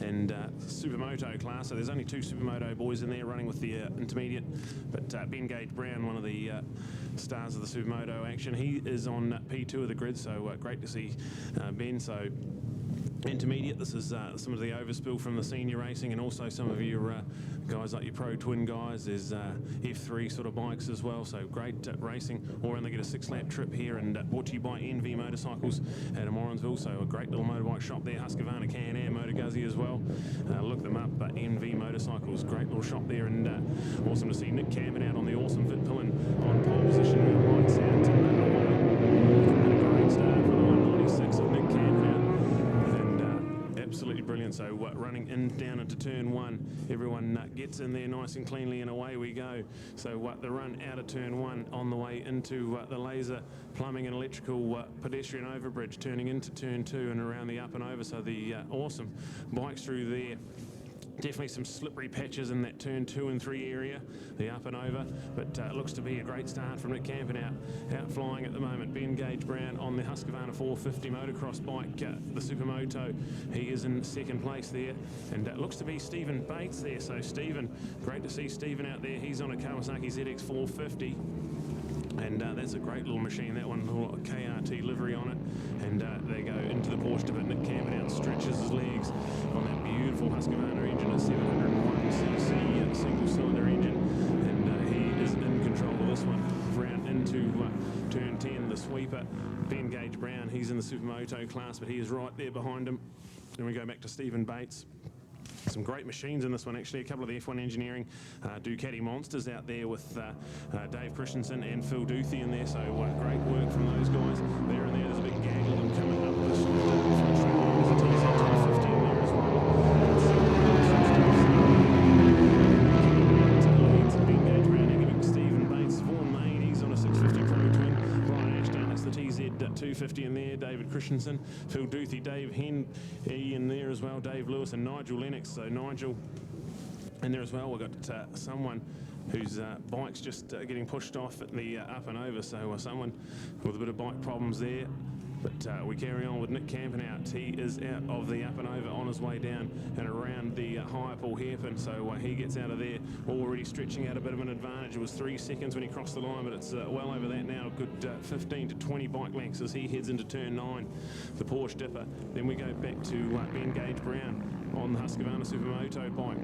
and Supermoto class. So there's only 2 Supermoto boys in there running with the intermediate. But Ben Gage Brown, one of the stars of the Supermoto action, he is on P2 of the grid. So great to see Ben. So intermediate, this is some of the overspill from the senior racing, and also some of your guys like your Pro Twin guys. There's F3 sort of bikes as well, so great racing. All around, they get a 6-lap trip here, and brought to you by NV Motorcycles out of Morrinsville. So a great little motorbike shop there. Husqvarna, Can-Am, Motor Guzzi as well. Look them up, NV Motorcycles, great little shop there, and awesome to see Nick Campbell out on the awesome Vitpillen on pole position. Right out to great start for the 196 of Nick Campbell. Absolutely brilliant. So running down into turn 1, everyone gets in there nice and cleanly, and away we go. So the run out of turn 1 on the way into the laser plumbing and electrical pedestrian overbridge, turning into turn 2 and around the up and over. So the awesome bikes through there. Definitely some slippery patches in that turn 2 and 3 area, the up and over, but it looks to be a great start from Nick Campen out flying at the moment. Ben Gage Brown on the Husqvarna 450 motocross bike, the Supermoto. He is in second place there, and it looks to be Stephen Bates there. So Stephen, great to see Stephen out there. He's on a Kawasaki ZX 450. And that's a great little machine, that one, little KRT livery on it. And they go into the Porsche, but Nick Campbell out stretches his legs on that beautiful Husqvarna engine, a 701cc single-cylinder engine. And he is in control of this one. Round into turn 10, the sweeper. Ben Gage Brown, he's in the Supermoto class, but he is right there behind him. Then we go back to Stephen Bates. Some great machines in this one, actually. A couple of the F1 Engineering Ducati Monsters out there with Dave Christensen and Phil Duthie in there. So great work from those guys. There and there, there's a big gaggle of them coming up. There's a TZ250 in there as well. Ben Gage Brown, Stephen Bates, Vaughan Main, he's on a 650 Pro Twin. Brian Ashdown, that's the TZ250 in there. David Christensen, Phil Duthie, Dave Hen in there as well, Dave Lewis and Nigel Lennox. So Nigel in there as well. We've got someone whose bike's just getting pushed off at the up and over, so someone with a bit of bike problems there. But we carry on with Nick Campen out. He is out of the up and over on his way down and around the Highpool hairpin. So he gets out of there already stretching out a bit of an advantage. It was 3 seconds when he crossed the line, but it's well over that now. A good 15 to 20 bike lengths as he heads into turn 9, the Porsche Dipper. Then we go back to Ben Gage Brown on the Husqvarna Supermoto bike.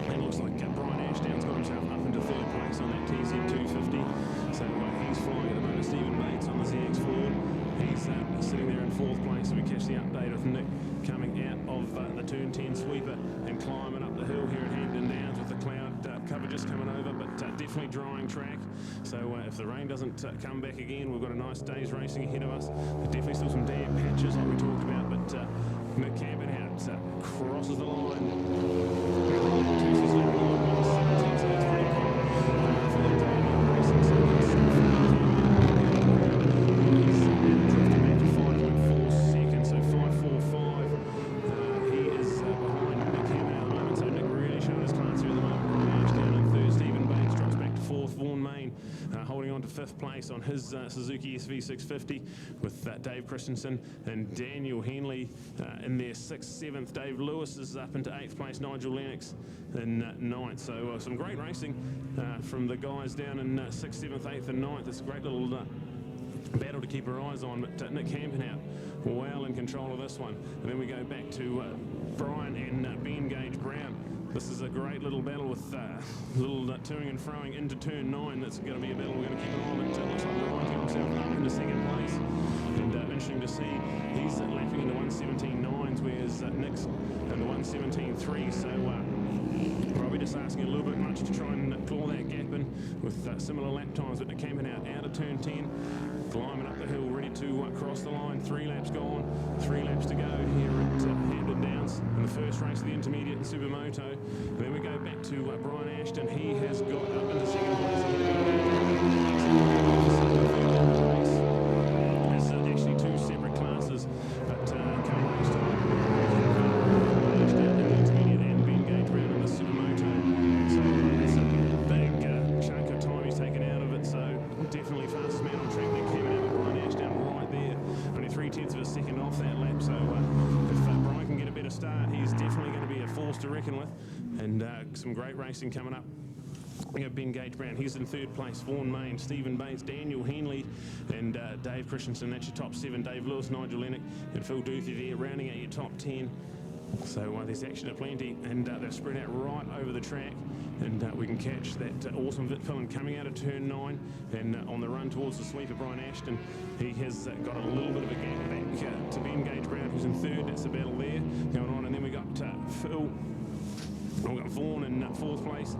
And it looks like Brian Ashdown's got himself up into 3rd place on that TZ250. So he's flying at the moment. Stephen Bates on the ZX4. He's sitting there in 4th place. So we catch the update of Nick coming out of the turn 10 sweeper and climbing up the hill here at Hampton Downs with the cloud cover just coming over, but definitely drying track. So if the rain doesn't come back again, we've got a nice day's racing ahead of us. There's definitely still some damp patches like we talked about, but Nick Campen out crosses the line. Holding on to 5th place on his Suzuki SV650 with Dave Christensen and Daniel Henley in their 6th, 7th. Dave Lewis is up into 8th place, Nigel Lennox in 9th. So some great racing from the guys down in 6th, 7th, 8th and 9th. It's a great little battle to keep our eyes on, but Nick Campen out well in control of this one. And then we go back to Brian and Ben Gage Brown. This is a great little battle with little toing and froing into turn 9. That's going to be a battle we're going to keep an eye on. It looks like Brian kept himself up into 2nd place. And interesting to see, he's lapping into 1:17.9s, whereas Nick's in the 1:17.3. So probably just asking a little bit much to try and claw that gap in with similar lap times. But Nick Campen out of turn 10, climbing up the hill, ready to cross the line. 3 laps gone, 3 laps to go here at Hampton Downs in the first race of the intermediate and Supermoto. And then we go back to Brian Ashton. He has got up into 2nd place. There's actually 2 separate classes, but come race time, Ashton in the intermediate and Ben Gage Brown in the Supermoto. So it's a big chunk of time he's taken out of it. So definitely fastest man on track. They came out with Brian Ashton right there. Only 3/10 of a second off that lap. So if Brian can get a better start, he's he's definitely going to be a force to reckon with, and some great racing coming up. We have Ben Gage Brown, he's in third place. Vaughan Main, Stephen Bates, Daniel Henley, and Dave Christensen. That's your top 7. Dave Lewis, Nigel Lennox, and Phil Duthie there, rounding out your top 10. So there's action aplenty, and they're spread out right over the track, and we can catch that awesome Vitpillen coming out of turn 9, and on the run towards the sweeper, Brian Ashton. He has got a little bit of a gap back to Ben Gage Brown, who's in third. That's the battle there going on, and then we got Phil. We've got Vaughan in fourth place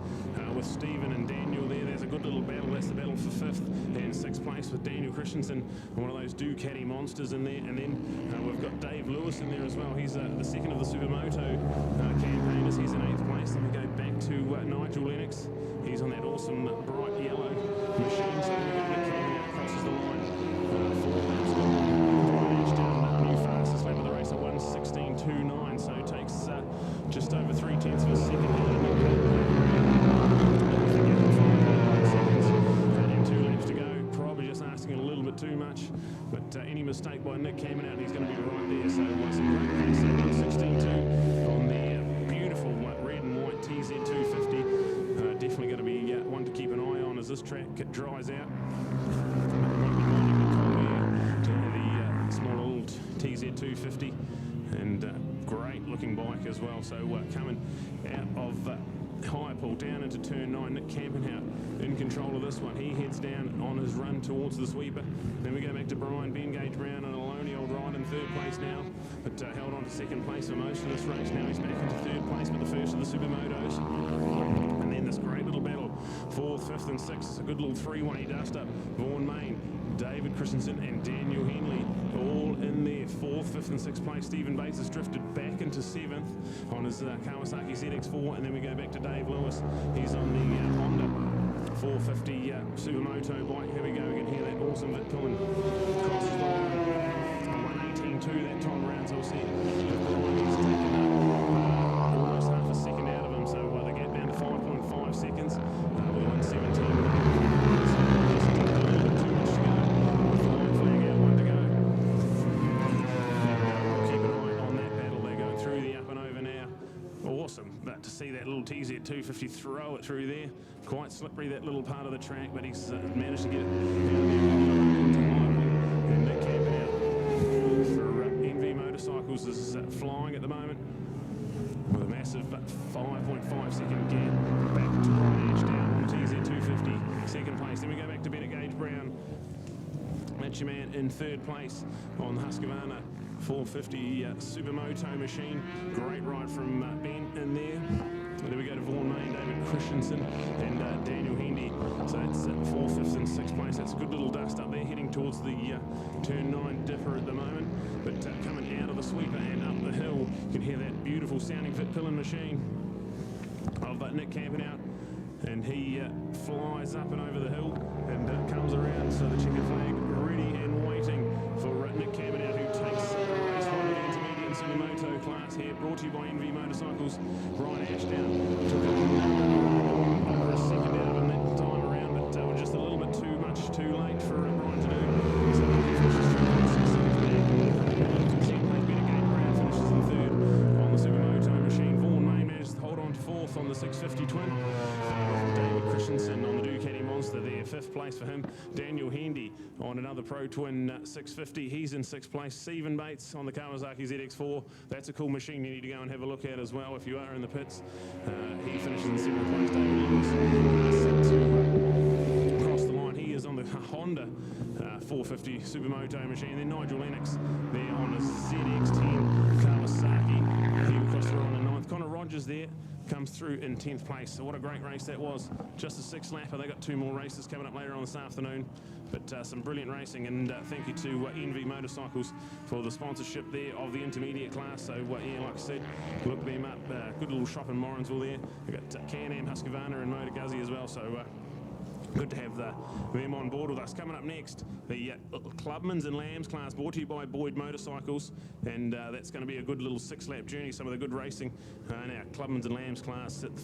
with Stephen and Daniel there. There's a good little battle. That's the battle for fifth, and sixth place with Daniel Christensen, one of those Ducati monsters in there. And then we've got Dave Lewis in there as well. He's the second of the Supermoto campaigners. He's in eighth place. Then we go back to Nigel Lennox. He's on that awesome bright yellow machine. So then we go to Kevin, crosses the line. 4 laps down, new fastest lap of the race at 1:16.29. So it takes just over 3/10 of a second. And 2 laps to go. Probably just asking a little bit too much, but any mistake by Nick coming out, he's going to be right there. So some great race at 1:16.2 on the beautiful red and white TZ250. Definitely going to be one to keep an eye on as this track dries out. The small little TZ250, and great looking bike as well. So coming out of high pull down into turn 9, Nick Campenhout in control of this one. He heads down on his run towards the sweeper. Then we go back to Brian, Ben Gage Brown, and a lonely old ride in third place now, but held on to second place for most of this race. Now he's back into third place, but the first of the Supermotos. And then this great little battle, 4th, 5th and 6th. It's a good little three-way dust-up. Vaughan Main, David Christensen and Daniel Henley all in there. 4th, 5th and 6th place. Stephen Bates has drifted back into 7th on his Kawasaki ZX4, and then we go back to Dave Lewis. He's on the Honda 450 Supermoto bike. Here we go, we can hear that awesome Vitpillen crosses the line. 1:18.2 that time around, so we'll see. He's taken almost half a second out of him, so they get down to 5.5 seconds with 1:17. But to see that little TZ250 throw it through there, quite slippery that little part of the track, but he's managed to get it down there and Nick Campenhout for NV Motorcycles is flying at the moment with a massive 5.5 second gap back to Brian Ash down on the TZ250, second place. Then we go back to Ben Gage Brown. That's your man in third place on the Husqvarna 450 Supermoto machine. Great ride from Ben in there. And then we go to Vaughan Main, David Christensen and Daniel Hendy. So that's 4th, 5th and 6th place. That's a good little dust up there, heading towards the turn 9 dipper at the moment. But coming out of the sweeper and up the hill, you can hear that beautiful sounding Vitpillen machine of Nick Campenhout. And he flies up and over the hill and comes around. So the checkered flag ready and waiting for Nick Campenhout, who takes race 1 of the intermediate and Supermoto class here. Brought to you by NV Motorcycles. Brian Ashdown took over a second out of him that time around, but was just a little bit too much too late for Brian to do. So he finishes second place. Ben Gage Brown finishes in third on the Supermoto machine. Vaughan Main manages to hold on to 4th on the 650 twin. David Christensen on the Ducati Monster there, 5th place for him. Daniel Hendy on another Pro Twin 650. He's in 6th place. Stephen Bates on the Kawasaki ZX4. That's a cool machine you need to go and have a look at as well if you are in the pits. He finishes in 7th place. David Lewis to cross the line. He is on the Honda 450 Supermoto machine. Then Nigel Lennox there on a ZX10 Kawasaki. He will cross the line in 9th. Connor Rogers there comes through in 10th place. So what a great race that was. Just a 6th lapper. They got 2 more races coming up later on this afternoon. But some brilliant racing, and thank you to NV Motorcycles for the sponsorship there of the intermediate class. So yeah, like I said, look them up. Good little shop in Morrinsville there. We've got Can-Am, Husqvarna and Motor Guzzi as well. So good to have them on board with us. Coming up next, the Clubmans and Lambs class, brought to you by Boyd Motorcycles, and that's going to be a good little 6-lap journey. Some of the good racing in our Clubmans and Lambs class at the